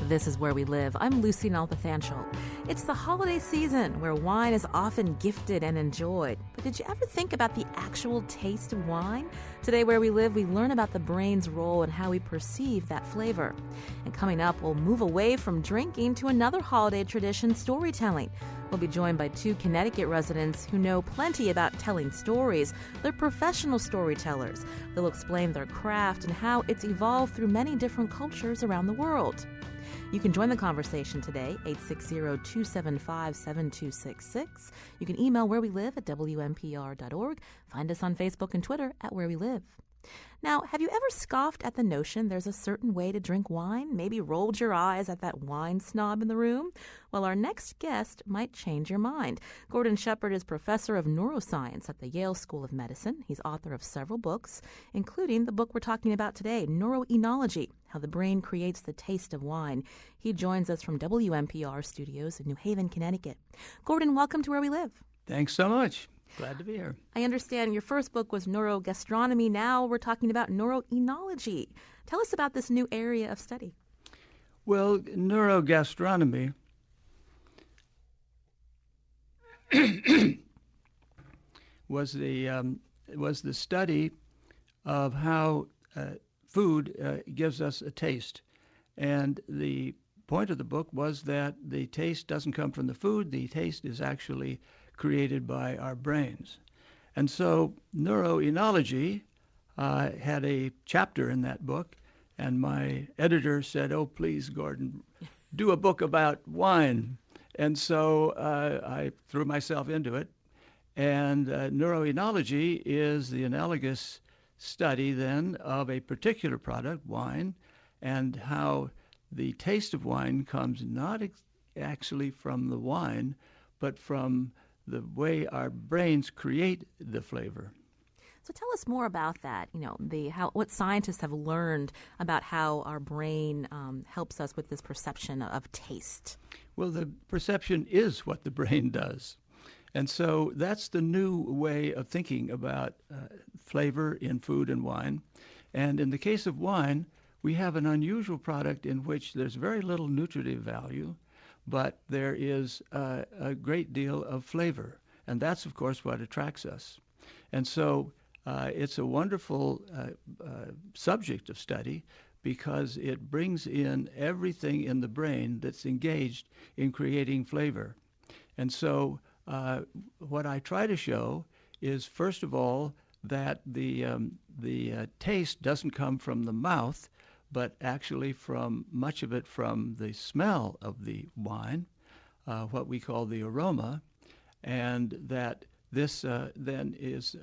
This is Where We Live. I'm Lucy Nalpathanchel. It's the holiday season where wine is often gifted and enjoyed. But did you ever think about the actual taste of wine? Today, Where We Live, we learn about the brain's role and how we perceive that flavor. And coming up, we'll move away from drinking to another holiday tradition, storytelling. We'll be joined by two Connecticut residents who know plenty about telling stories. They're professional storytellers. They'll explain their craft and how it's evolved through many different cultures around the world. You can join the conversation today, 860-275-7266. You can email Where We Live at WNPR.org. Find us on Facebook and Twitter at Where We Live. Now, have you ever scoffed at the notion there's a certain way to drink wine? Maybe rolled your eyes at that wine snob in the room? Well, our next guest might change your mind. Gordon Shepherd is professor of neuroscience at the Yale School of Medicine. He's author of several books, including the book we're talking about today, Neuroenology, How the Brain Creates the Taste of Wine. He joins us from WNPR studios in New Haven, Connecticut. Gordon, welcome to Where We Live. Thanks so much. Glad to be here. I understand your first book was neurogastronomy. Now we're talking about neuroenology. Tell us about this new area of study. Well, neurogastronomy was the study of how food gives us a taste. And the point of the book was that the taste doesn't come from the food. The taste is actually created by our brains. And so neuroenology had a chapter in that book, and my editor said, "Oh, please, Gordon, do a book about wine." And so I threw myself into it. And neuroenology is the analogous study then of a particular product, wine, and how the taste of wine comes not actually from the wine, but from the way our brains create the flavor. So tell us more about that. What scientists have learned about how our brain helps us with this perception of taste. Well, the perception is what the brain does. And so that's the new way of thinking about flavor in food and wine. And in the case of wine, we have an unusual product in which there's very little nutritive value, but there is a great deal of flavor. And that's, of course, what attracts us. And so it's a wonderful subject of study because it brings in everything in the brain that's engaged in creating flavor. And so what I try to show is, first of all, that the taste doesn't come from the mouth, but actually from much of it from the smell of the wine, what we call the aroma, and that this then is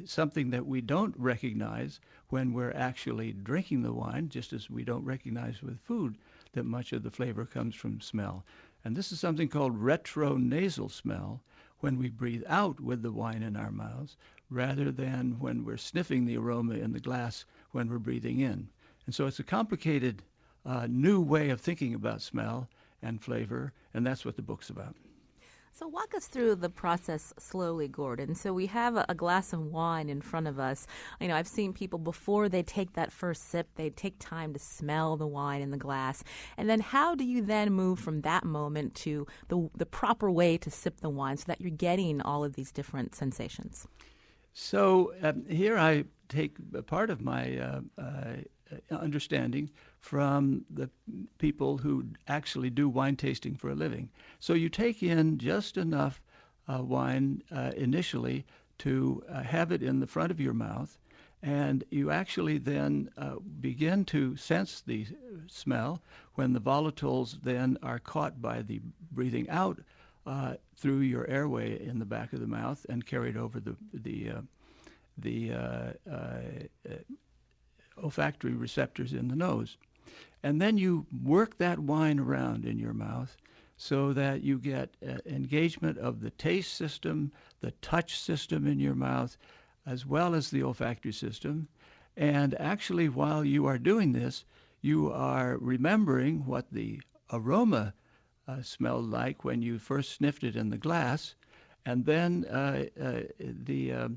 something that we don't recognize when we're actually drinking the wine, just as we don't recognize with food that much of the flavor comes from smell. And this is something called retronasal smell, when we breathe out with the wine in our mouths, rather than when we're sniffing the aroma in the glass when we're breathing in. And so it's a complicated new way of thinking about smell and flavor, and that's what the book's about. So walk us through the process slowly, Gordon. So we have a glass of wine in front of us. I've seen people before they take that first sip, they take time to smell the wine in the glass. And then how do you then move from that moment to the proper way to sip the wine so that you're getting all of these different sensations? So here I take a part of my understanding from the people who actually do wine tasting for a living. So you take in just enough wine initially to have it in the front of your mouth, and you actually then begin to sense the smell when the volatiles then are caught by the breathing out through your airway in the back of the mouth and carried over the olfactory receptors in the nose. And then you work that wine around in your mouth so that you get engagement of the taste system, the touch system in your mouth, as well as the olfactory system. And actually, while you are doing this, you are remembering what the aroma smelled like when you first sniffed it in the glass, and then the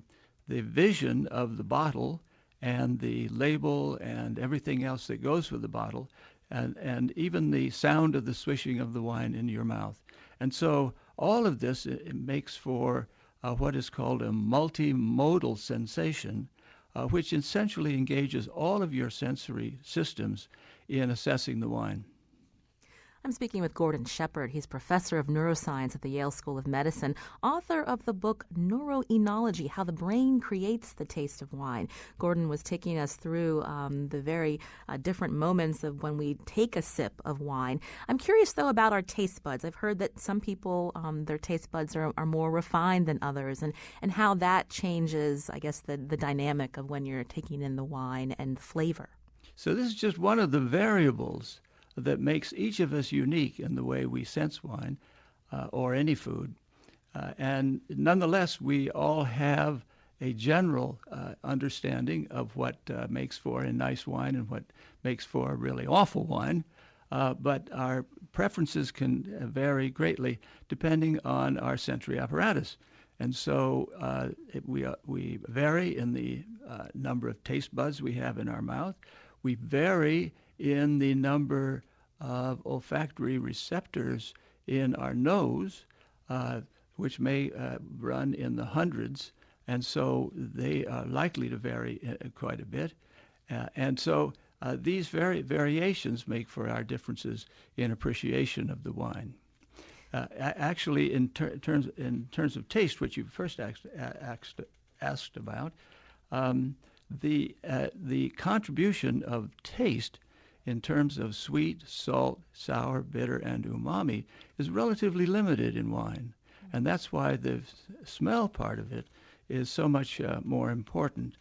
vision of the bottle and the label and everything else that goes with the bottle and even the sound of the swishing of the wine in your mouth. And so all of this it makes for what is called a multimodal sensation, which essentially engages all of your sensory systems in assessing the wine. I'm speaking with Gordon Shepherd. He's professor of neuroscience at the Yale School of Medicine, author of the book Neuroenology, How the Brain Creates the Taste of Wine. Gordon was taking us through the very different moments of when we take a sip of wine. I'm curious, though, about our taste buds. I've heard that some people, their taste buds are more refined than others, and how that changes, I guess, the dynamic of when you're taking in the wine and the flavor. So this is just one of the variables that makes each of us unique in the way we sense wine or any food. And nonetheless, we all have a general understanding of what makes for a nice wine and what makes for a really awful wine. But our preferences can vary greatly depending on our sensory apparatus. And so we vary in the number of taste buds we have in our mouth. We vary in the number of olfactory receptors in our nose, which may run in the hundreds, and so they are likely to vary quite a bit. And so these variations make for our differences in appreciation of the wine. Actually, in terms of taste, which you first asked about, the contribution of taste in terms of sweet, salt, sour, bitter, and umami is relatively limited in wine. And that's why the smell part of it is so much more important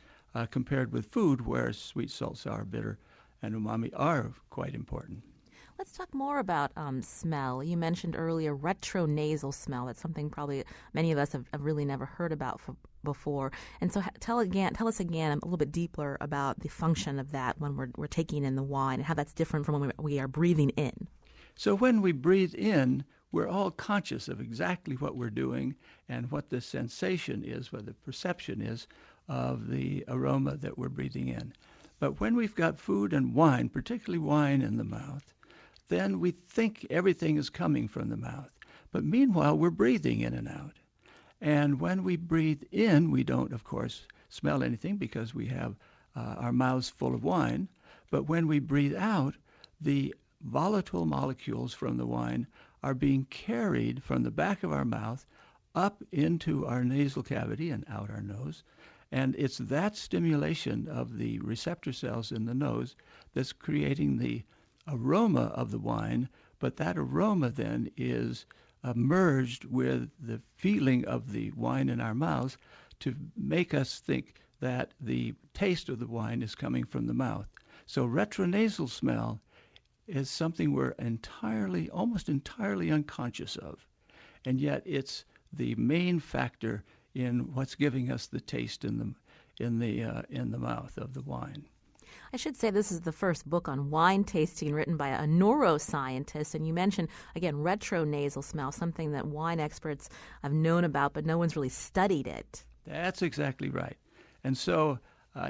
compared with food, where sweet, salt, sour, bitter, and umami are quite important. Let's talk more about smell. You mentioned earlier retronasal smell. That's something probably many of us have really never heard about before. And so tell us again a little bit deeper about the function of that when we're taking in the wine and how that's different from when we are breathing in. So when we breathe in, we're all conscious of exactly what we're doing and what the sensation is, what the perception is of the aroma that we're breathing in. But when we've got food and wine, particularly wine in the mouth, then we think everything is coming from the mouth. But meanwhile, we're breathing in and out. And when we breathe in, we don't, of course, smell anything because we have our mouths full of wine. But when we breathe out, the volatile molecules from the wine are being carried from the back of our mouth up into our nasal cavity and out our nose. And it's that stimulation of the receptor cells in the nose that's creating the aroma of the wine, but that aroma then is merged with the feeling of the wine in our mouths to make us think that the taste of the wine is coming from the mouth. So retronasal smell is something we're almost entirely unconscious of, and yet it's the main factor in what's giving us the taste in the mouth of the wine. I should say this is the first book on wine tasting written by a neuroscientist. And you mentioned, again, retronasal smell, something that wine experts have known about, but no one's really studied it. That's exactly right. And so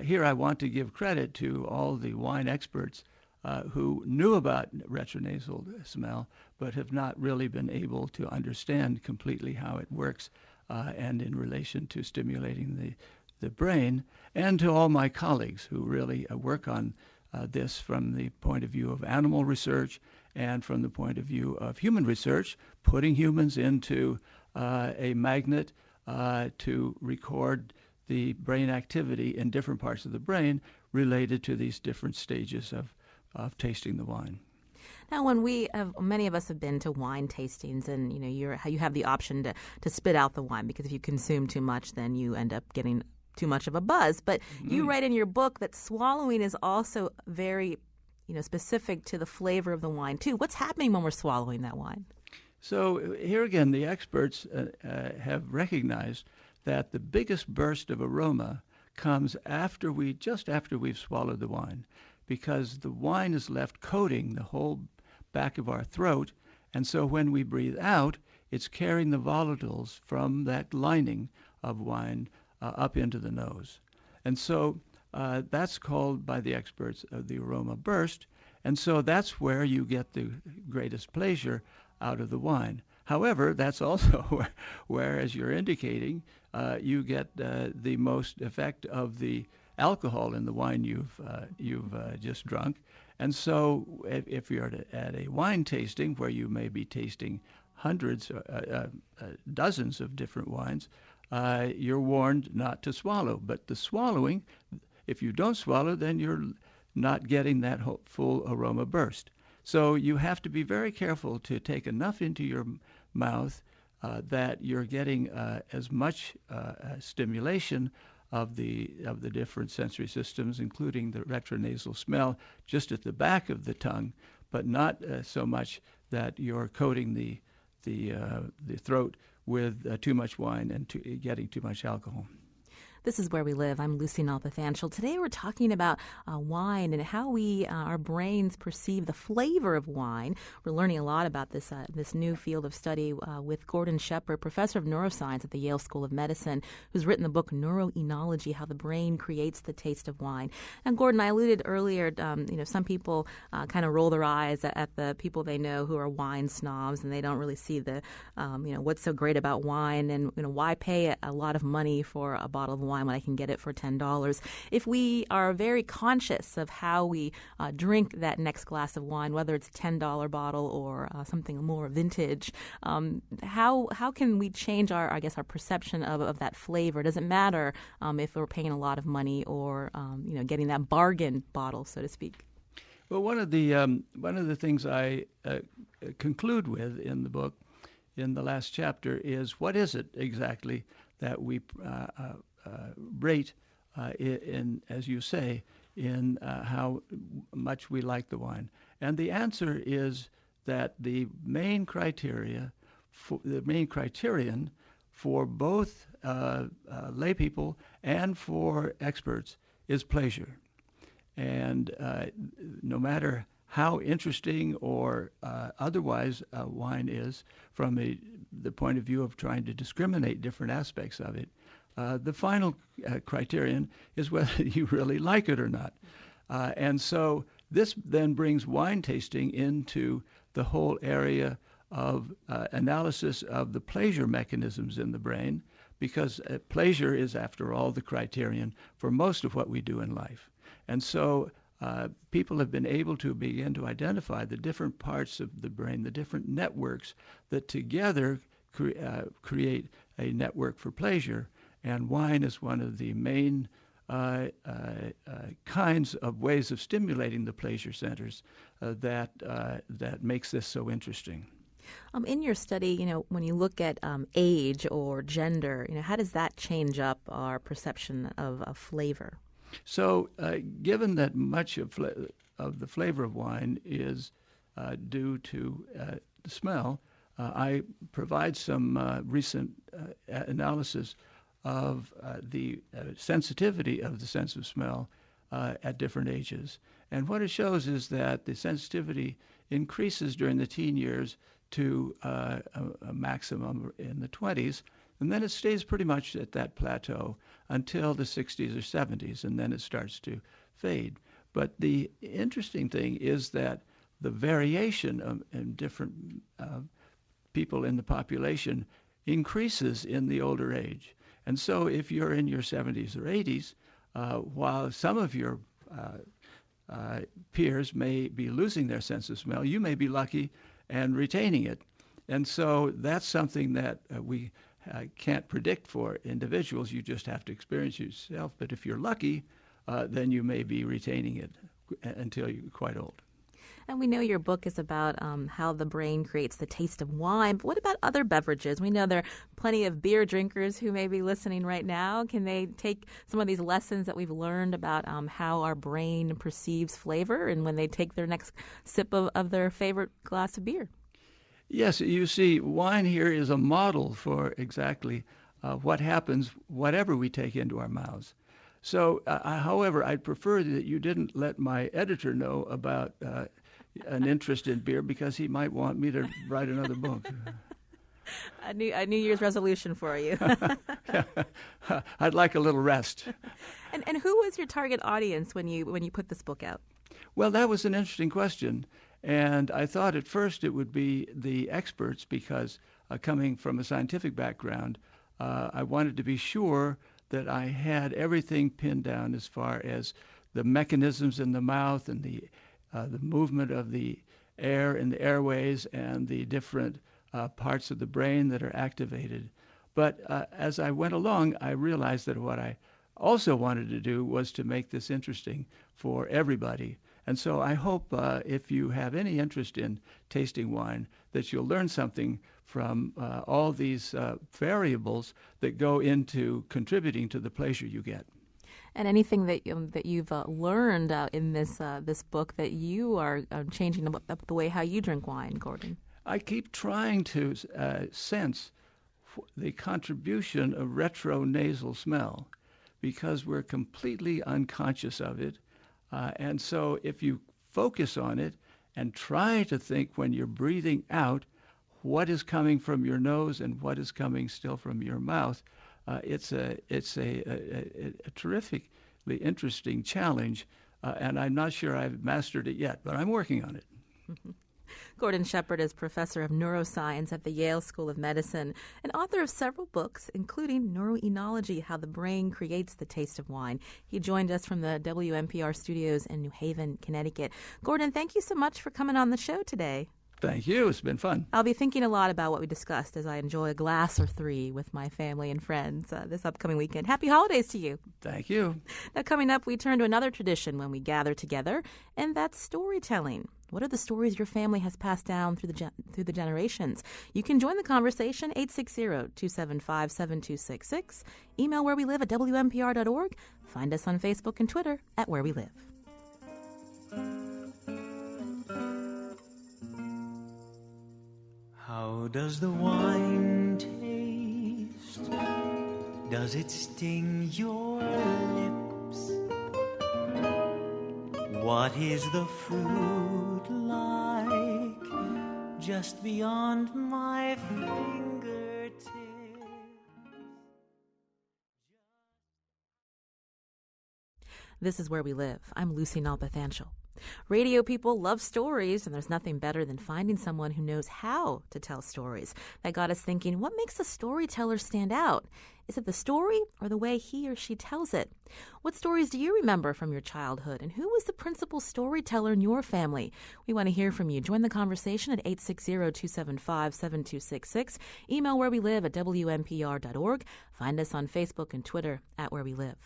here I want to give credit to all the wine experts who knew about retronasal smell, but have not really been able to understand completely how it works and in relation to stimulating the brain, and to all my colleagues who really work on this from the point of view of animal research and from the point of view of human research, putting humans into a magnet to record the brain activity in different parts of the brain related to these different stages of tasting the wine. Now, many of us have been to wine tastings, and you have the option to spit out the wine, because if you consume too much, then you end up getting too much of a buzz. But you write in your book that swallowing is also very, specific to the flavor of the wine too. What's happening when we're swallowing that wine? So here again, the experts have recognized that the biggest burst of aroma comes just after we've swallowed the wine, because the wine is left coating the whole back of our throat, and so when we breathe out, it's carrying the volatiles from that lining of wine up into the nose. And so that's called by the experts the aroma burst, And so that's where you get the greatest pleasure out of the wine. However, that's also where as you're indicating, you get the most effect of the alcohol in the wine you've just drunk. And so if you're at a wine tasting where you may be tasting hundreds, dozens of different wines, you're warned not to swallow. But the swallowing, if you don't swallow, then you're not getting that full aroma burst. So you have to be very careful to take enough into your mouth that you're getting as much stimulation of the different sensory systems, including the retronasal smell, just at the back of the tongue, but not so much that you're coating the throat with too much wine and getting too much alcohol. This is Where We Live. I'm Lucy Nalpathanchel. Today we're talking about wine and how our brains perceive the flavor of wine. We're learning a lot about this new field of study with Gordon Shepherd, professor of neuroscience at the Yale School of Medicine, who's written the book Neuroenology: How the Brain Creates the Taste of Wine. And Gordon, I alluded earlier, some people kind of roll their eyes at the people they know who are wine snobs, and they don't really see the, what's so great about wine, and why pay a lot of money for a bottle of wine when I can get it for $10. If we are very conscious of how we drink that next glass of wine, whether it's a $10 bottle or something more vintage, how can we change our perception of that flavor? Does it matter if we're paying a lot of money or getting that bargain bottle, so to speak? Well, one of the things I conclude with in the book, in the last chapter, is what is it exactly that we rate in, as you say, in how much we like the wine. And the answer is that the main criterion for both lay people and for experts is pleasure. And no matter how interesting or otherwise wine is from the point of view of trying to discriminate different aspects of it, the final criterion is whether you really like it or not. And so this then brings wine tasting into the whole area of analysis of the pleasure mechanisms in the brain, because pleasure is, after all, the criterion for most of what we do in life. And so people have been able to begin to identify the different parts of the brain, the different networks that together create a network for pleasure. And wine is one of the main kinds of ways of stimulating the pleasure centers that makes this so interesting. In your study, when you look at age or gender, how does that change up our perception of flavor? So, given that much of the flavor of wine is due to the smell, I provide some recent analysis of the sensitivity of the sense of smell at different ages. And what it shows is that the sensitivity increases during the teen years to a maximum in the 20s, and then it stays pretty much at that plateau until the 60s or 70s, and then it starts to fade. But the interesting thing is that the variation in different people in the population increases in the older age. And so if you're in your 70s or 80s, while some of your peers may be losing their sense of smell, you may be lucky and retaining it. And so that's something that we can't predict for individuals. You just have to experience it yourself. But if you're lucky, then you may be retaining it until you're quite old. And we know your book is about how the brain creates the taste of wine. But what about other beverages? We know there are plenty of beer drinkers who may be listening right now. Can they take some of these lessons that we've learned about how our brain perceives flavor, and when they take their next sip of their favorite glass of beer? Yes, you see, wine here is a model for exactly what happens whatever we take into our mouths. So, however, I'd prefer that you didn't let my editor know about an interest in beer, because he might want me to write another book. A New Year's resolution for you. I'd like a little rest. And who was your target audience when you put this book out? Well, that was an interesting question. And I thought at first it would be the experts because coming from a scientific background, I wanted to be sure that I had everything pinned down as far as the mechanisms in the mouth and the movement of the air in the airways and the different parts of the brain that are activated. But as I went along, I realized that what I also wanted to do was to make this interesting for everybody. And so I hope if you have any interest in tasting wine, that you'll learn something from all these variables that go into contributing to the pleasure you get. And anything that you've learned in this book that you are changing the way how you drink wine, Gordon? I keep trying to sense the contribution of retronasal smell because we're completely unconscious of it. And so if you focus on it and try to think when you're breathing out what is coming from your nose and what is coming still from your mouth, it's a terrifically interesting challenge, and I'm not sure I've mastered it yet, but I'm working on it. Gordon Shepherd is professor of neuroscience at the Yale School of Medicine and author of several books, including Neuroenology, How the Brain Creates the Taste of Wine. He joined us from the WNPR studios in New Haven, Connecticut. Gordon, thank you so much for coming on the show today. Thank you. It's been fun. I'll be thinking a lot about what we discussed as I enjoy a glass or three with my family and friends this upcoming weekend. Happy holidays to you. Thank you. Now, coming up, we turn to another tradition when we gather together, and that's storytelling. What are the stories your family has passed down through the generations? You can join the conversation, 860-275-7266. Email where we live at WNPR.org. Find us on Facebook and Twitter at Where We Live. How does the wine taste? Does it sting your lips? What is the fruit like just beyond my fingertips? This is Where We Live. I'm Lucy Nalpathanchel. Radio people love stories, and there's nothing better than finding someone who knows how to tell stories. That got us thinking, what makes a storyteller stand out? Is it the story or the way he or she tells it? What stories do you remember from your childhood, and who was the principal storyteller in your family? We want to hear from you. Join the conversation at 860-275-7266. Email where we live at WNPR.org. Find us on Facebook and Twitter at Where We Live.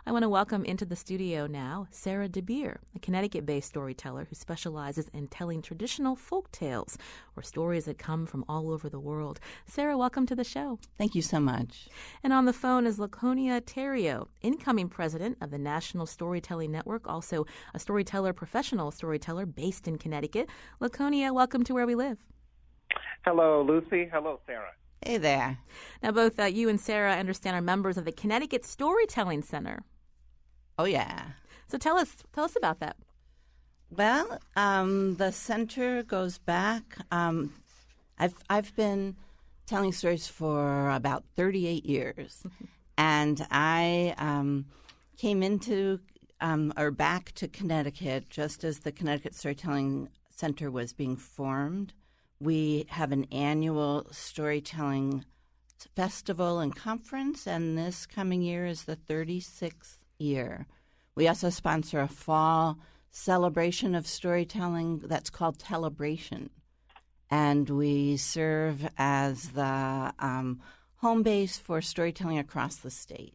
I want to welcome into the studio now Sarah DeBeer, a Connecticut-based storyteller who specializes in telling traditional folk tales, or stories that come from all over the world. Sarah, welcome to the show. Thank you so much. And on the phone is Laconia Terrio, incoming president of the National Storytelling Network, also a professional storyteller based in Connecticut. Laconia, welcome to Where We Live. Hello, Lucy. Hello, Sarah. Hey there. Now, both you and Sarah, I understand, are members of the Connecticut Storytelling Center. Oh, yeah. So tell us about that. Well, the center goes back. I've been telling stories for about 38 years, and I came back to Connecticut just as the Connecticut Storytelling Center was being formed. We have an annual storytelling festival and conference, and this coming year is the 36th year. We also sponsor a fall celebration of storytelling that's called Telebration, and we serve as the home base for storytelling across the state.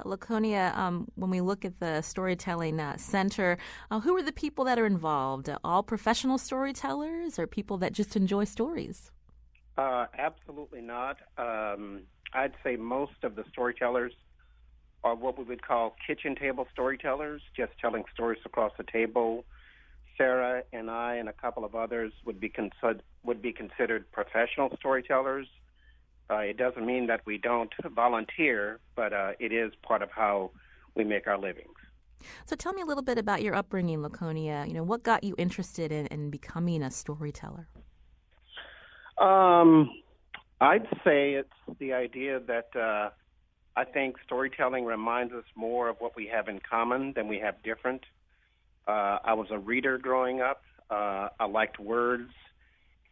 Laconia, when we look at the Storytelling Center, who are the people that are involved? All professional storytellers or people that just enjoy stories? Absolutely not. I'd say most of the storytellers are what we would call kitchen table storytellers, just telling stories across the table. Sarah and I and a couple of others would be considered professional storytellers. It doesn't mean that we don't volunteer, but it is part of how we make our livings. So tell me a little bit about your upbringing, Laconia. What got you interested in becoming a storyteller? I'd say it's the idea that I think storytelling reminds us more of what we have in common than we have different. I was a reader growing up. I liked words,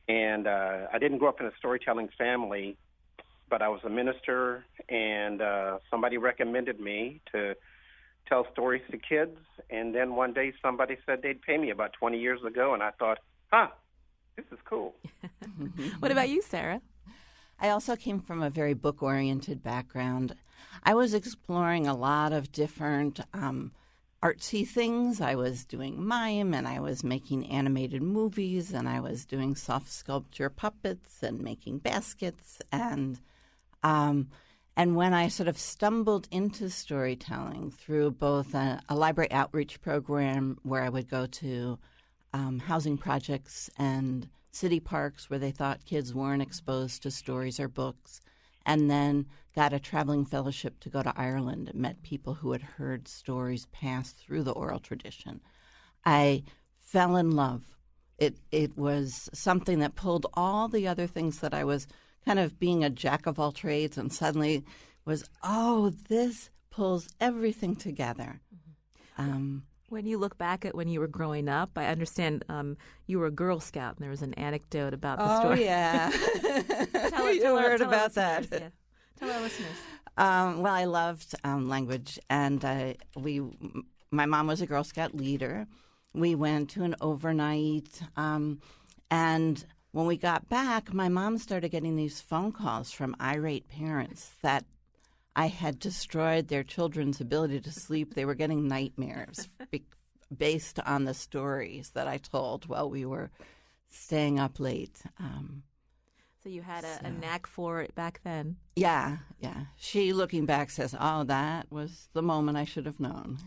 and I didn't grow up in a storytelling family, but I was a minister, and somebody recommended me to tell stories to kids. And then one day somebody said they'd pay me about 20 years ago, and I thought, this is cool. What about you, Sarah? I also came from a very book-oriented background. I was exploring a lot of different artsy things. I was doing mime, and I was making animated movies, and I was doing soft sculpture puppets and making baskets. And when I sort of stumbled into storytelling through both a library outreach program where I would go to housing projects and city parks where they thought kids weren't exposed to stories or books, and then got a traveling fellowship to go to Ireland and met people who had heard stories pass through the oral tradition. I fell in love. It was something that pulled all the other things that I was kind of being a jack of all trades, and suddenly was, this pulls everything together. When you look back at when you were growing up, I understand you were a Girl Scout, and there was an anecdote about the story. Oh, yeah. You heard about that. Yeah. Tell our listeners. Well, I loved language, and my mom was a Girl Scout leader. We went to an overnight, and when we got back, my mom started getting these phone calls from irate parents that I had destroyed their children's ability to sleep. They were getting nightmares based on the stories that I told while we were staying up late. So you had a knack for it back then. Yeah. She, looking back, says, that was the moment I should have known.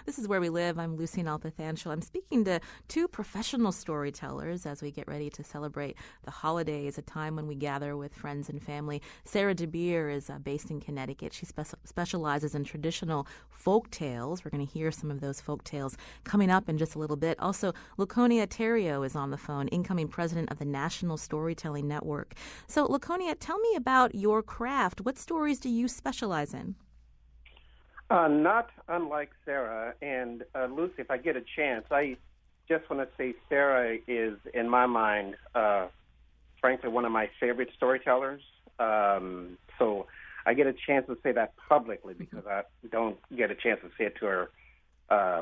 This is Where We Live. I'm Lucy Nalpathanchel. I'm speaking to two professional storytellers as we get ready to celebrate the holidays, a time when we gather with friends and family. Sarah DeBeer is based in Connecticut. She specializes in traditional folk tales. We're going to hear some of those folk tales coming up in just a little bit. Also, Laconia Terrio is on the phone, incoming president of the National Storytelling Network. So, Laconia, tell me about your craft. What stories do you specialize in? Not unlike Sarah. And Lucy, if I get a chance, I just want to say Sarah is, in my mind, frankly, one of my favorite storytellers. So I get a chance to say that publicly because I don't get a chance to say it to her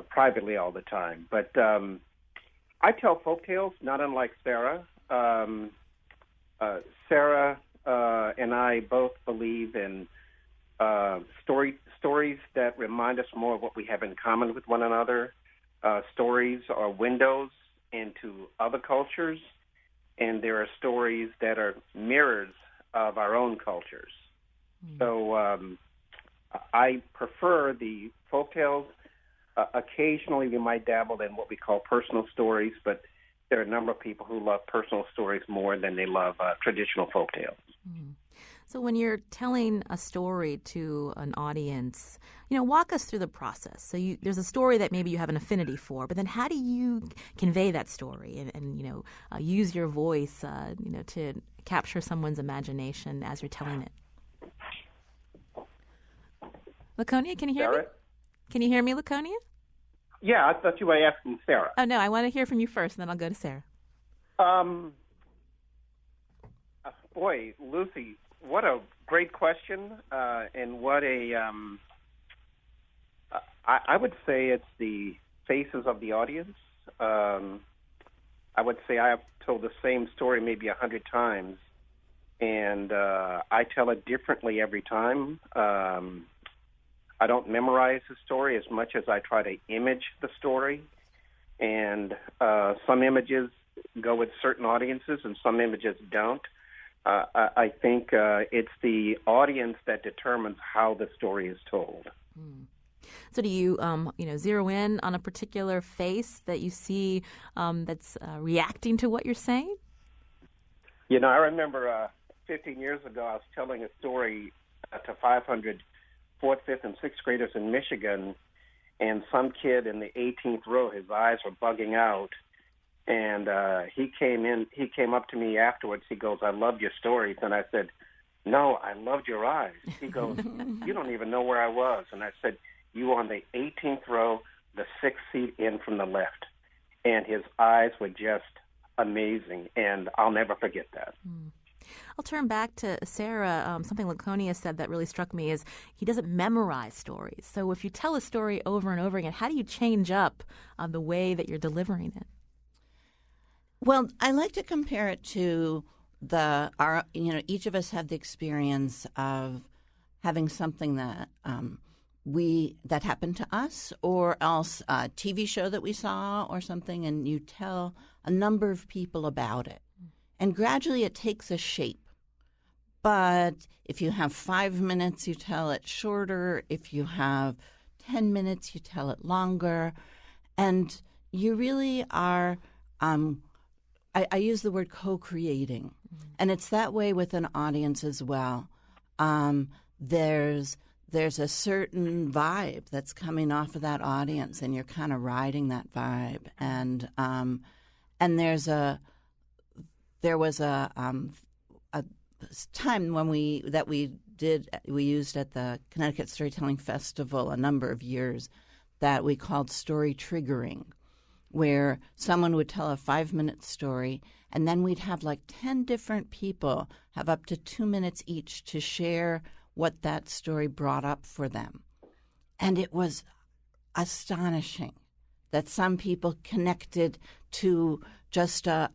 privately all the time. But I tell folk tales, not unlike Sarah. Sarah and I both believe in stories that remind us more of what we have in common with one another. Stories are windows into other cultures, and there are stories that are mirrors of our own cultures. So I prefer the folk tales. Occasionally we might dabble in what we call personal stories, but there are a number of people who love personal stories more than they love traditional folk tales. So when you're telling a story to an audience, walk us through the process. So there's a story that maybe you have an affinity for, but then how do you convey that story and use your voice, to capture someone's imagination as you're telling it? Laconia, can you hear me? Can you hear me, Laconia? Yeah, I thought you were asking Sarah. Oh, no, I want to hear from you first, and then I'll go to Sarah. Boy, Lucy, what a great question, and what I would say it's the faces of the audience. I would say I have told the same story maybe 100 times, and I tell it differently every time. I don't memorize the story as much as I try to image the story, and some images go with certain audiences and some images don't. I think it's the audience that determines how the story is told. So do you, zero in on a particular face that you see that's reacting to what you're saying? I remember 15 years ago I was telling a story to 500 4th, 5th, and 6th graders in Michigan, and some kid in the 18th row, his eyes were bugging out. And he came up to me afterwards. He goes, "I loved your stories." And I said, "No, I loved your eyes." He goes, "You don't even know where I was." And I said, "You were on the 18th row the sixth seat in from the left, and his eyes were just amazing, and I'll never forget that. I'll turn back to Sarah. Something Laconia said that really struck me is he doesn't memorize stories. So if you tell a story over and over again, how do you change up the way that you're delivering it? Well, I like to compare it to each of us have the experience of having something that that happened to us, or else a TV show that we saw or something, and you tell a number of people about it. And gradually it takes a shape. But if you have 5 minutes, you tell it shorter. If you have 10 minutes, you tell it longer. And you really are, I use the word co-creating. And it's that way with an audience as well. There's a certain vibe that's coming off of that audience, and you're kind of riding that vibe. And there was a time when we used at the Connecticut Storytelling Festival a number of years that we called story triggering, where someone would tell a 5-minute story, and then we'd have like 10 different people have up to 2 minutes each to share what that story brought up for them. And it was astonishing that some people connected to just a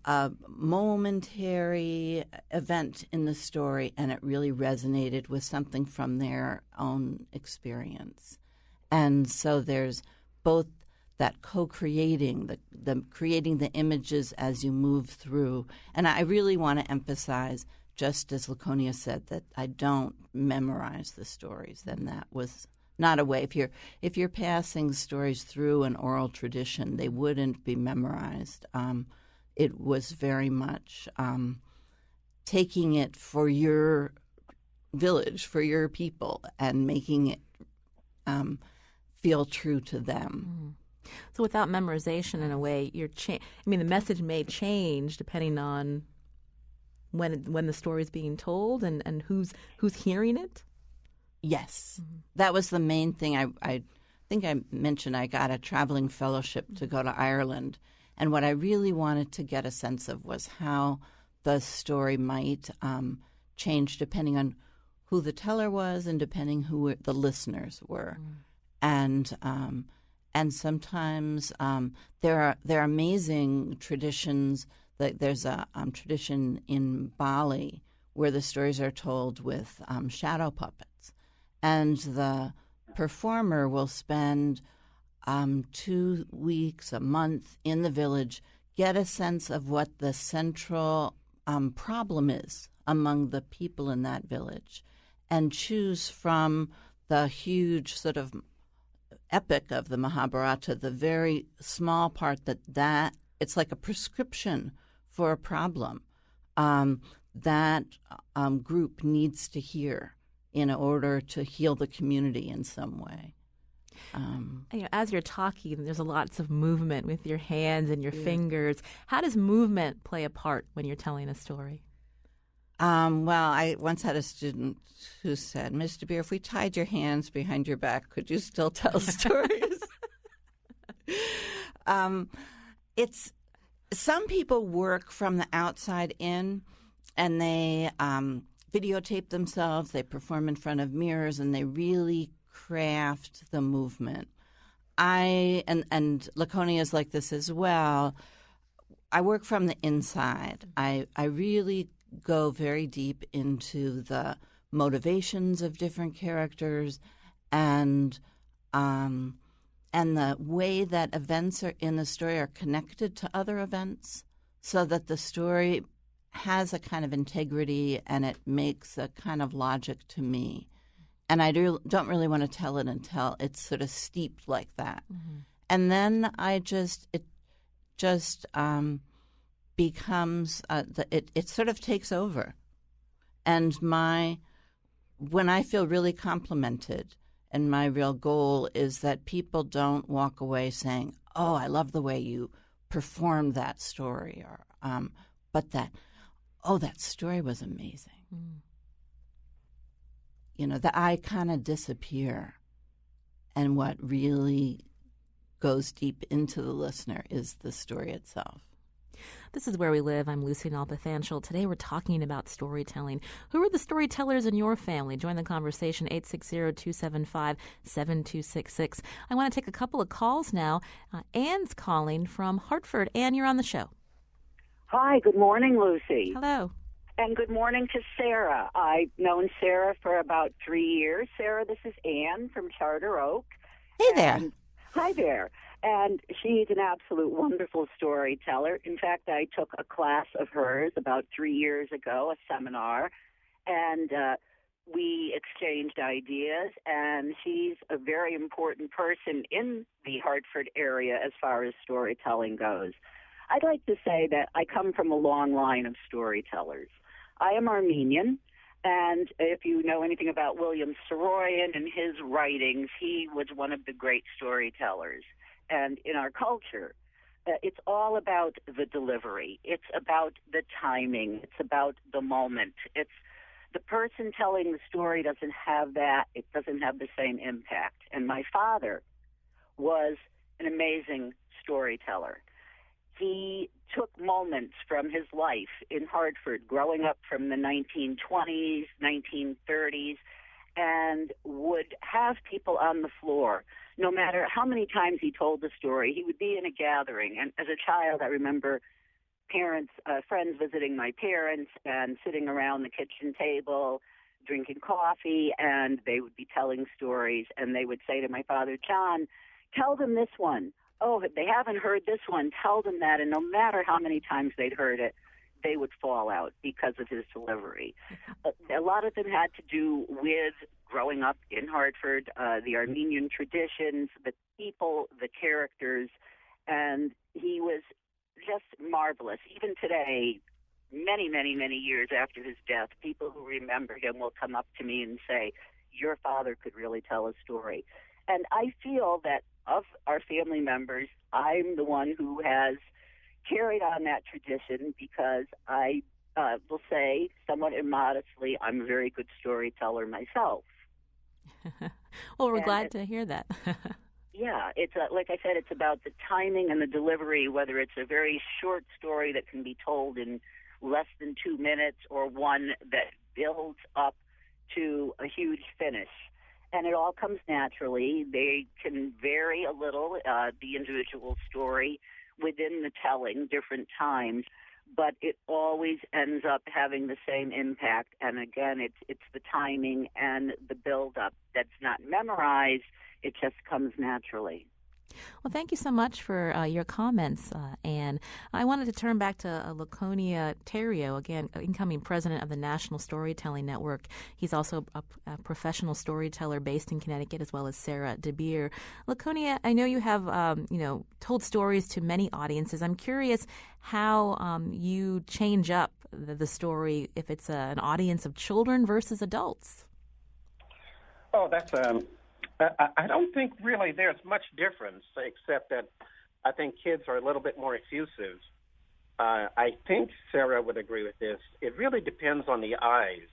momentary event in the story, and it really resonated with something from their own experience. And so there's both that co-creating, the creating the images as you move through. And I really want to emphasize, just as Laconia said, that I don't memorize the stories. Then that was not a way. If you're passing stories through an oral tradition, they wouldn't be memorized. It was very much taking it for your village, for your people, and making it feel true to them. So without memorization, in a way, the message may change depending on when the story is being told and who's hearing it. Yes, that was the main thing. I think I mentioned I got a traveling fellowship to go to Ireland, and what I really wanted to get a sense of was how the story might change depending on who the teller was and depending who the listeners were. And sometimes there are amazing traditions. There's a tradition in Bali where the stories are told with shadow puppets, and the performer will spend 2 weeks, a month in the village, get a sense of what the central problem is among the people in that village, and choose from the huge sort of epic of the Mahabharata, the very small part that it's like a prescription for a problem that group needs to hear in order to heal the community in some way. As you're talking, there's lots of movement with your hands and your fingers. How does movement play a part when you're telling a story? Well, I once had a student who said, "Mr. Beer, if we tied your hands behind your back, could you still tell stories?" It's some people work from the outside in, and they videotape themselves. They perform in front of mirrors, and they really craft the movement. And Laconia is like this as well. I work from the inside. I really go very deep into the motivations of different characters and the way that events are in the story are connected to other events, so that the story has a kind of integrity and it makes a kind of logic to me. And I don't really want to tell it until it's sort of steeped like that. And then it just becomes it sort of takes over. And when I feel really complimented, and my real goal is that people don't walk away saying, "Oh, I love the way you performed that story," or but that story was amazing. The I kind of disappear, and what really goes deep into the listener is the story itself. This is Where We Live. I'm Lucy Nalpathanchel. Today we're talking about storytelling. Who are the storytellers in your family? Join the conversation, 860-275-7266. I want to take a couple of calls now. Anne's calling from Hartford. Anne, you're on the show. Hi, good morning, Lucy. Hello. And good morning to Sarah. I've known Sarah for about 3 years. Sarah, this is Anne from Charter Oak. Hey there. Hi there. And she's an absolute wonderful storyteller. In fact, I took a class of hers about 3 years ago, a seminar, and we exchanged ideas. And she's a very important person in the Hartford area as far as storytelling goes. I'd like to say that I come from a long line of storytellers. I am Armenian, and if you know anything about William Saroyan and his writings, he was one of the great storytellers. And in our culture, it's all about the delivery. It's about the timing. It's about the moment. It's the person telling the story doesn't have that. It doesn't have the same impact. And my father was an amazing storyteller. He took moments from his life in Hartford, growing up from the 1920s, 1930s, and would have people on the floor. No matter how many times he told the story, he would be in a gathering. And as a child, I remember friends visiting my parents and sitting around the kitchen table, drinking coffee, and they would be telling stories. And they would say to my father, "John, tell them this one. Oh, if they haven't heard this one, tell them that." And no matter how many times they'd heard it, they would fall out because of his delivery. A lot of it had to do with growing up in Hartford, the Armenian traditions, the people, the characters, and he was just marvelous. Even today, many, many, many years after his death, people who remember him will come up to me and say, "Your father could really tell a story." And I feel that of our family members, I'm the one who has carried on that tradition because I will say, somewhat immodestly, I'm a very good storyteller myself. Well, we're glad to hear that. Yeah, it's like I said, it's about the timing and the delivery, whether it's a very short story that can be told in less than 2 minutes or one that builds up to a huge finish. And it all comes naturally. They can vary a little, the individual story within the telling, different times, but it always ends up having the same impact. And again, it's the timing and the build-up that's not memorized. It just comes naturally. Well, thank you so much for your comments, Anne. I wanted to turn back to Laconia Terrio, again, incoming president of the National Storytelling Network. He's also a professional storyteller based in Connecticut, as well as Sarah DeBeer. Laconia, I know you have, told stories to many audiences. I'm curious how you change up the story if it's an audience of children versus adults. Oh, that's I don't think really there's much difference, except that I think kids are a little bit more effusive. I think Sarah would agree with this. It really depends on the eyes.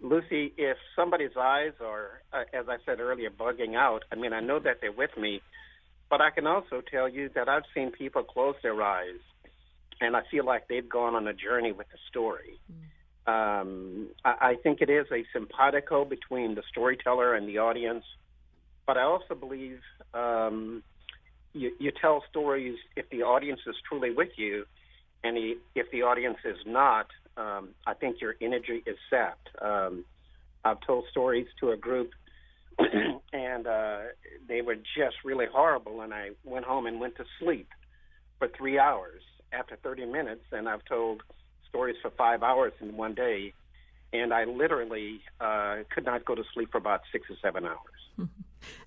Lucy, if somebody's eyes are, as I said earlier, bugging out, I mean, I know that they're with me, but I can also tell you that I've seen people close their eyes, and I feel like they've gone on a journey with the story. I think it is a simpatico between the storyteller and the audience, but I also believe you tell stories if the audience is truly with you, and if the audience is not, I think your energy is sapped. I've told stories to a group, and they were just really horrible, and I went home and went to sleep for 3 hours after 30 minutes, and I've told stories for 5 hours in one day, and I literally could not go to sleep for about 6 or 7 hours.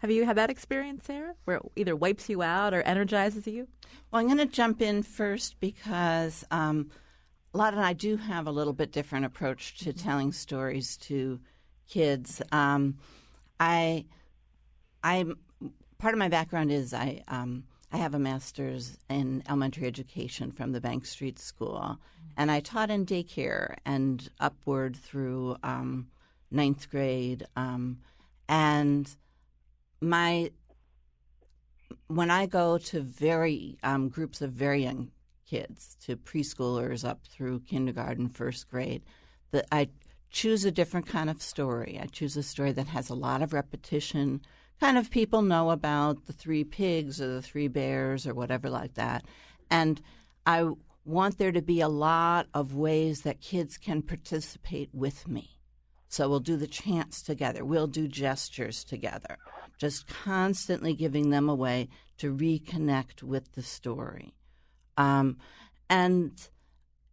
Have you had that experience, Sarah, where it either wipes you out or energizes you? Well, I'm going to jump in first because Lotte and I do have a little bit different approach to telling stories to kids. I'm part of my background is I have a master's in elementary education from the Bank Street School, and I taught in daycare and upward through ninth grade. And my when I go to very groups of very young kids, to preschoolers up through kindergarten, first grade, that I choose a different kind of story. I choose a story that has a lot of repetition. Kind of people know about the 3 pigs or the 3 bears or whatever like that. And I want there to be a lot of ways that kids can participate with me. So we'll do the chants together. We'll do gestures together, just constantly giving them a way to reconnect with the story. And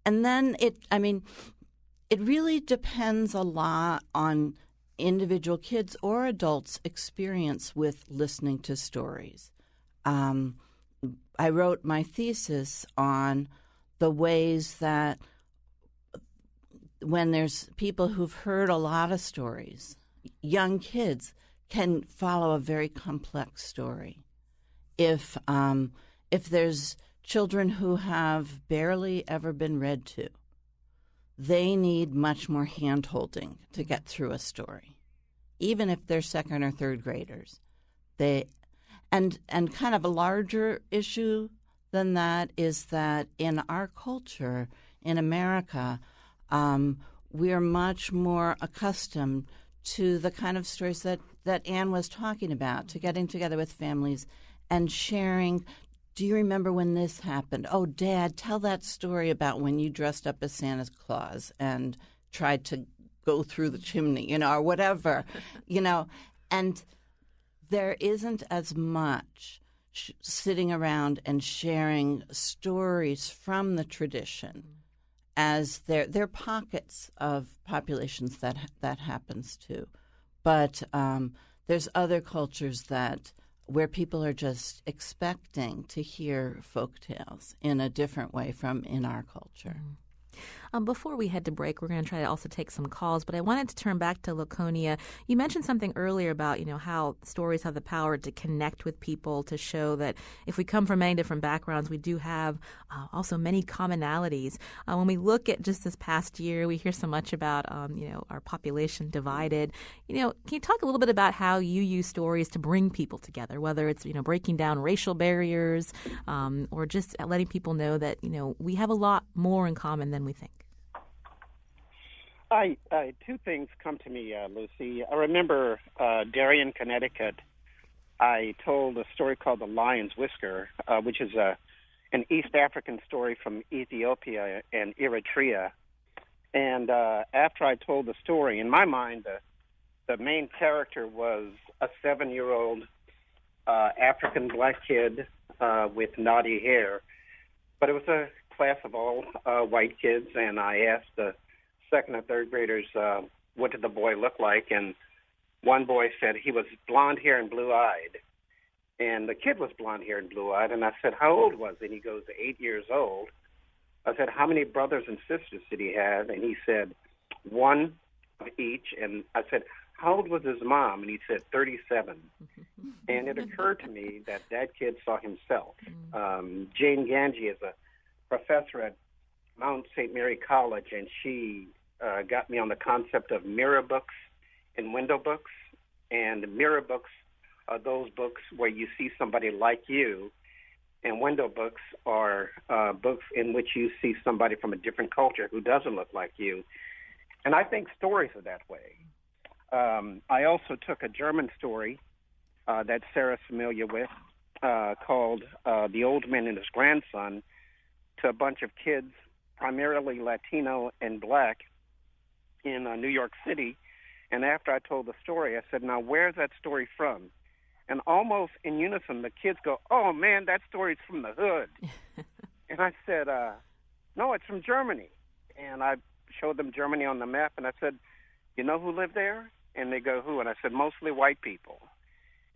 then it really depends a lot on individual kids or adults' experience with listening to stories. I wrote my thesis on the ways that when there's people who've heard a lot of stories, young kids can follow a very complex story. If there's children who have barely ever been read to, they need much more hand-holding to get through a story, even if they're second or third graders. And kind of a larger issue than that is that in our culture, in America, we're much more accustomed to the kind of stories that Anne was talking about, to getting together with families and sharing. Do you remember when this happened? Oh, Dad, tell that story about when you dressed up as Santa Claus and tried to go through the chimney, or whatever, And there isn't as much sitting around and sharing stories from the tradition as there are pockets of populations that happens to. But there's other cultures where people are just expecting to hear folk tales in a different way from in our culture. Before we head to break, we're going to try to also take some calls, but I wanted to turn back to Laconia. You mentioned something earlier about, how stories have the power to connect with people, to show that if we come from many different backgrounds, we do have also many commonalities. When we look at just this past year, we hear so much about, our population divided. Can you talk a little bit about how you use stories to bring people together, whether it's, breaking down racial barriers or just letting people know that, we have a lot more in common than we think? Two things come to me, Lucy. I remember Darien, Connecticut. I told a story called The Lion's Whisker, which is an East African story from Ethiopia and Eritrea. And after I told the story, in my mind, the main character was a 7-year-old African black kid with naughty hair. But it was a class of all white kids, and I asked the second and third graders, what did the boy look like? And one boy said he was blonde hair and blue-eyed. And the kid was blonde hair and blue-eyed. And I said, how old was he? And he goes, 8 years old. I said, how many brothers and sisters did he have? And he said, 1 of each. And I said, how old was his mom? And he said, 37. And it occurred to me that kid saw himself. Jane Ganji is a professor at Mount St. Mary College, and she got me on the concept of mirror books and window books. And mirror books are those books where you see somebody like you, and window books are books in which you see somebody from a different culture who doesn't look like you. And I think stories are that way. I also took a German story that Sarah's familiar with called The Old Man and His Grandson to a bunch of kids, primarily Latino and black, in New York City. And after I told the story, I said, now, where's that story from? And almost in unison, the kids go, oh, man, that story's from the hood. And I said, no, it's from Germany. And I showed them Germany on the map, and I said, you know who lived there? And they go, who? And I said, mostly white people.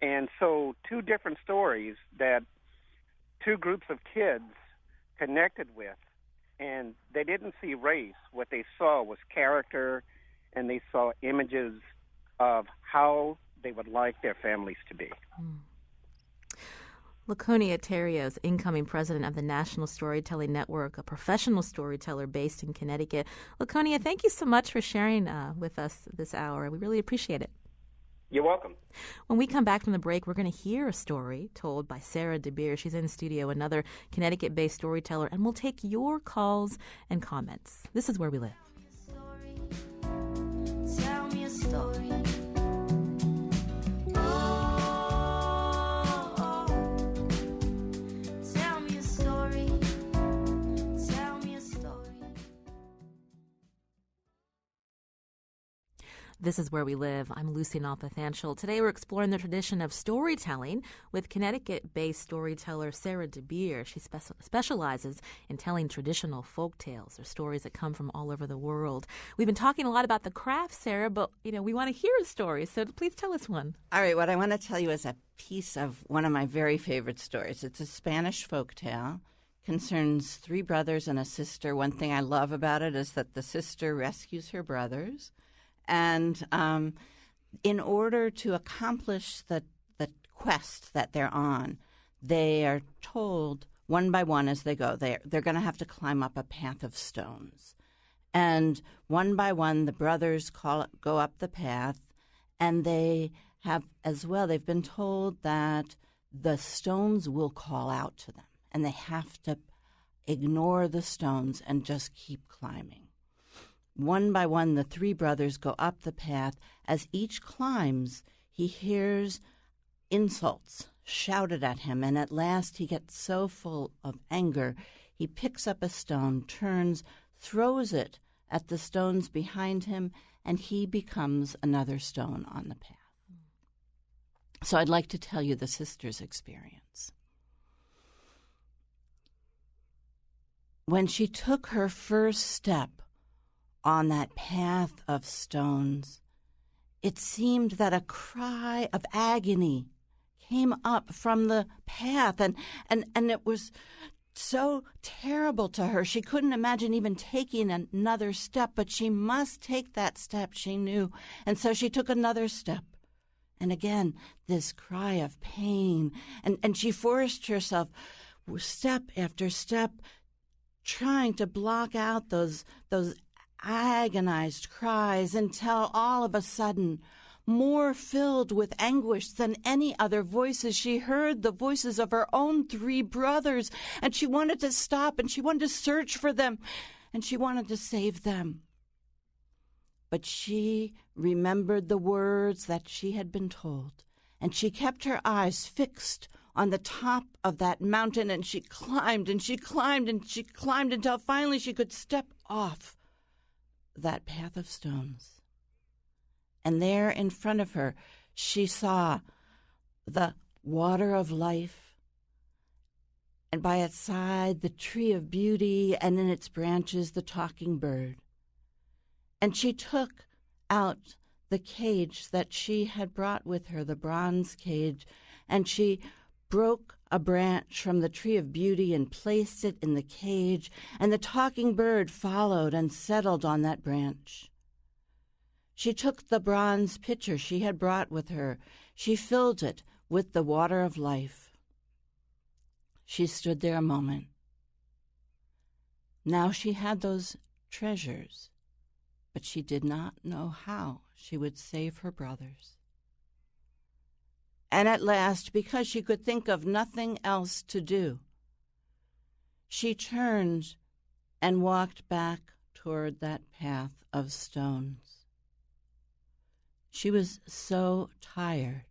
And so 2 different stories that 2 groups of kids connected with, and they didn't see race. What they saw was character, and they saw images of how they would like their families to be. Laconia Terrios, incoming president of the National Storytelling Network, a professional storyteller based in Connecticut. Laconia, thank you so much for sharing with us this hour. We really appreciate it. You're welcome. When we come back from the break, we're going to hear a story told by Sarah DeBeer. She's in studio, another Connecticut-based storyteller, and we'll take your calls and comments. This is Where We Live. Tell me a story. This is Where We Live. I'm Lucy Nalpathanchel. Today we're exploring the tradition of storytelling with Connecticut-based storyteller Sarah DeBeer. She specializes in telling traditional folk tales or stories that come from all over the world. We've been talking a lot about the craft, Sarah, but we want to hear a story, so please tell us one. All right, what I want to tell you is a piece of one of my very favorite stories. It's a Spanish folk tale. Concerns 3 brothers and a sister. One thing I love about it is that the sister rescues her brothers. And in order to accomplish the quest that they're on, they are told one by one as they go, they're going to have to climb up a path of stones. And one by one, the brothers go up the path, and they have as well, they've been told that the stones will call out to them, and they have to ignore the stones and just keep climbing. One by one, the 3 brothers go up the path. As each climbs, he hears insults shouted at him, and at last he gets so full of anger, he picks up a stone, turns, throws it at the stones behind him, and he becomes another stone on the path. So I'd like to tell you the sister's experience. When she took her first step on that path of stones, it seemed that a cry of agony came up from the path, and it was so terrible to her. She couldn't imagine even taking another step, but she must take that step, she knew. And so she took another step. And again, this cry of pain. And she forced herself, step after step, trying to block out those agonized cries until all of a sudden, more filled with anguish than any other voices, she heard the voices of her own 3 brothers, and she wanted to stop, and she wanted to search for them, and she wanted to save them. But she remembered the words that she had been told, and she kept her eyes fixed on the top of that mountain, and she climbed, and she climbed, and she climbed until finally she could step off that path of stones. And there in front of her, she saw the water of life, and by its side, the tree of beauty, and in its branches, the talking bird. And she took out the cage that she had brought with her, the bronze cage, and she broke a branch from the tree of beauty and placed it in the cage, and the talking bird followed and settled on that branch. She took the bronze pitcher she had brought with her. She filled it with the water of life. She stood there a moment. Now she had those treasures, but she did not know how she would save her brothers. And at last, because she could think of nothing else to do, she turned and walked back toward that path of stones. She was so tired,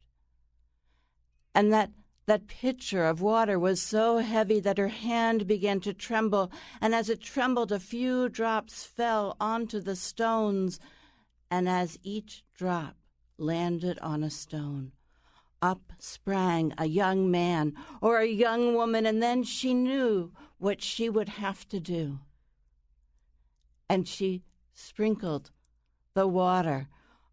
and that pitcher of water was so heavy that her hand began to tremble, and as it trembled, a few drops fell onto the stones, and as each drop landed on a stone, up sprang a young man or a young woman, and then she knew what she would have to do. And she sprinkled the water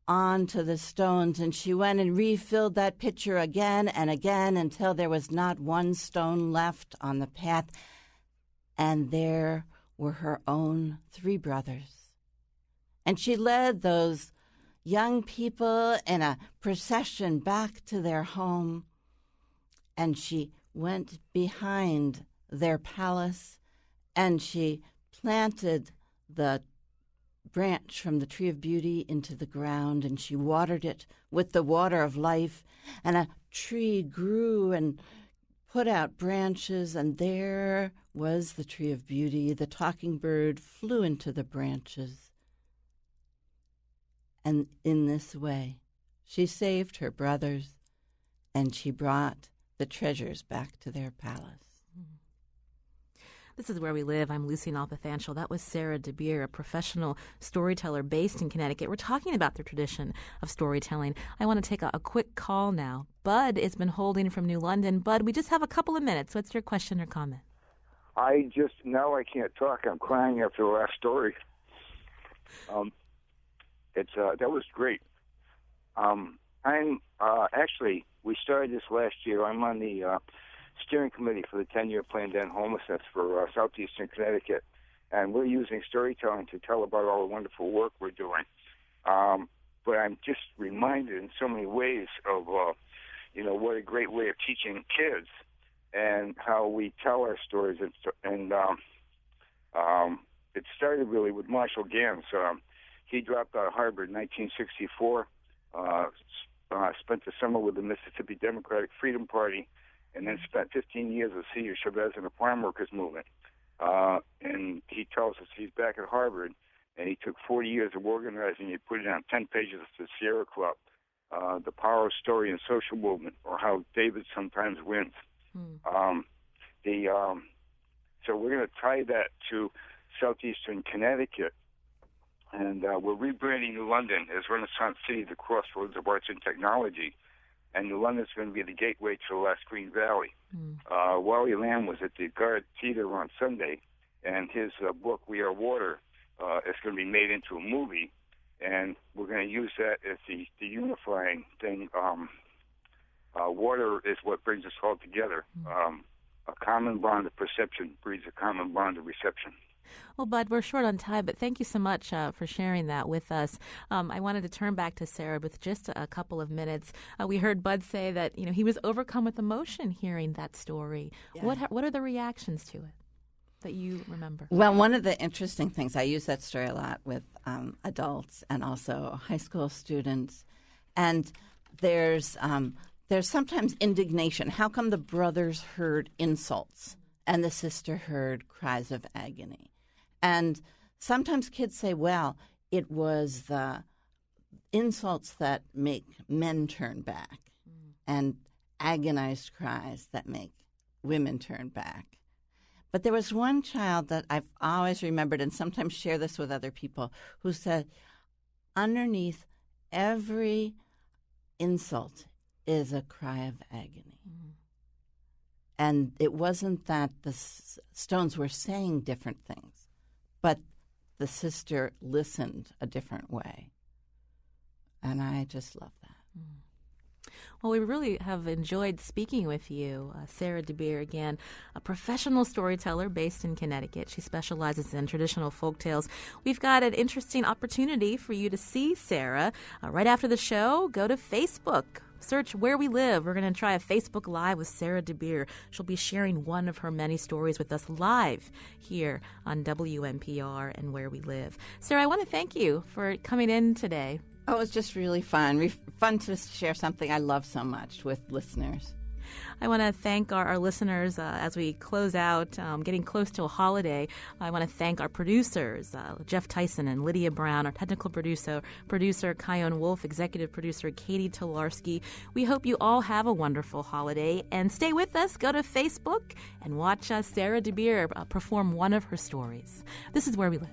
onto the stones, and she went and refilled that pitcher again and again until there was not one stone left on the path. And there were her own 3 brothers. And she led those young people in a procession back to their home, and she went behind their palace, and she planted the branch from the tree of beauty into the ground, and she watered it with the water of life, and a tree grew and put out branches, and there was the tree of beauty. The talking bird flew into the branches. And in this way, she saved her brothers, and she brought the treasures back to their palace. This is Where We Live. I'm Lucy Nalpathanchel. That was Sarah DeBeer, a professional storyteller based in Connecticut. We're talking about the tradition of storytelling. I want to take a quick call now. Bud has been holding from New London. Bud, we just have a couple of minutes. What's your question or comment? Now I can't talk. I'm crying after the last story. That was great. Actually, we started this last year. I'm on the steering committee for the 10-year plan to end homelessness for southeastern Connecticut, and we're using storytelling to tell about all the wonderful work we're doing. But I'm just reminded in so many ways of, what a great way of teaching kids and how we tell our stories. And it started really with Marshall Gans. He dropped out of Harvard in 1964, spent the summer with the Mississippi Democratic Freedom Party, and then spent 15 years as senior Chavez in the farm workers movement. And he tells us he's back at Harvard, and he took 40 years of organizing. He put it on 10 pages of the Sierra Club, The Power of Story and Social Movement, or How David Sometimes Wins. So we're going to tie that to southeastern Connecticut, and we're rebranding New London as Renaissance City, the crossroads of arts and technology. And New London's going to be the gateway to the last Green Valley. Wally Lamb was at the Guard Theater on Sunday, and his book, We Are Water, is going to be made into a movie, and we're going to use that as the unifying thing. Water is what brings us all together. A common bond of perception breeds a common bond of reception. Well, Bud, we're short on time, but thank you so much for sharing that with us. I wanted to turn back to Sarah with just a couple of minutes. We heard Bud say that he was overcome with emotion hearing that story. Yeah. What are the reactions to it that you remember? Well, one of the interesting things, I use that story a lot with adults and also high school students, and there's sometimes indignation. How come the brothers heard insults and the sister heard cries of agony? And sometimes kids say, well, it was the insults that make men turn back and agonized cries that make women turn back. But there was one child that I've always remembered, and sometimes share this with other people, who said, underneath every insult is a cry of agony. And it wasn't that the stones were saying different things, but the sister listened a different way. And I just love that. Well, we really have enjoyed speaking with you, Sarah DeBeer, again, a professional storyteller based in Connecticut. She specializes in traditional folk tales. We've got an interesting opportunity for you to see Sarah. Right after the show, go to Facebook. Search Where We Live. We're going to try a Facebook Live with Sarah DeBeer. She'll be sharing one of her many stories with us live here on WNPR and Where We Live. Sarah, I want to thank you for coming in today. Oh, it was just really fun. Fun to share something I love so much with listeners. I want to thank our listeners as we close out, getting close to a holiday. I want to thank our producers, Jeff Tyson and Lydia Brown, our technical producer Kyone Wolf, executive producer Katie Tolarski. We hope you all have a wonderful holiday, and stay with us. Go to Facebook and watch Sarah DeBeer perform one of her stories. This is Where We Live.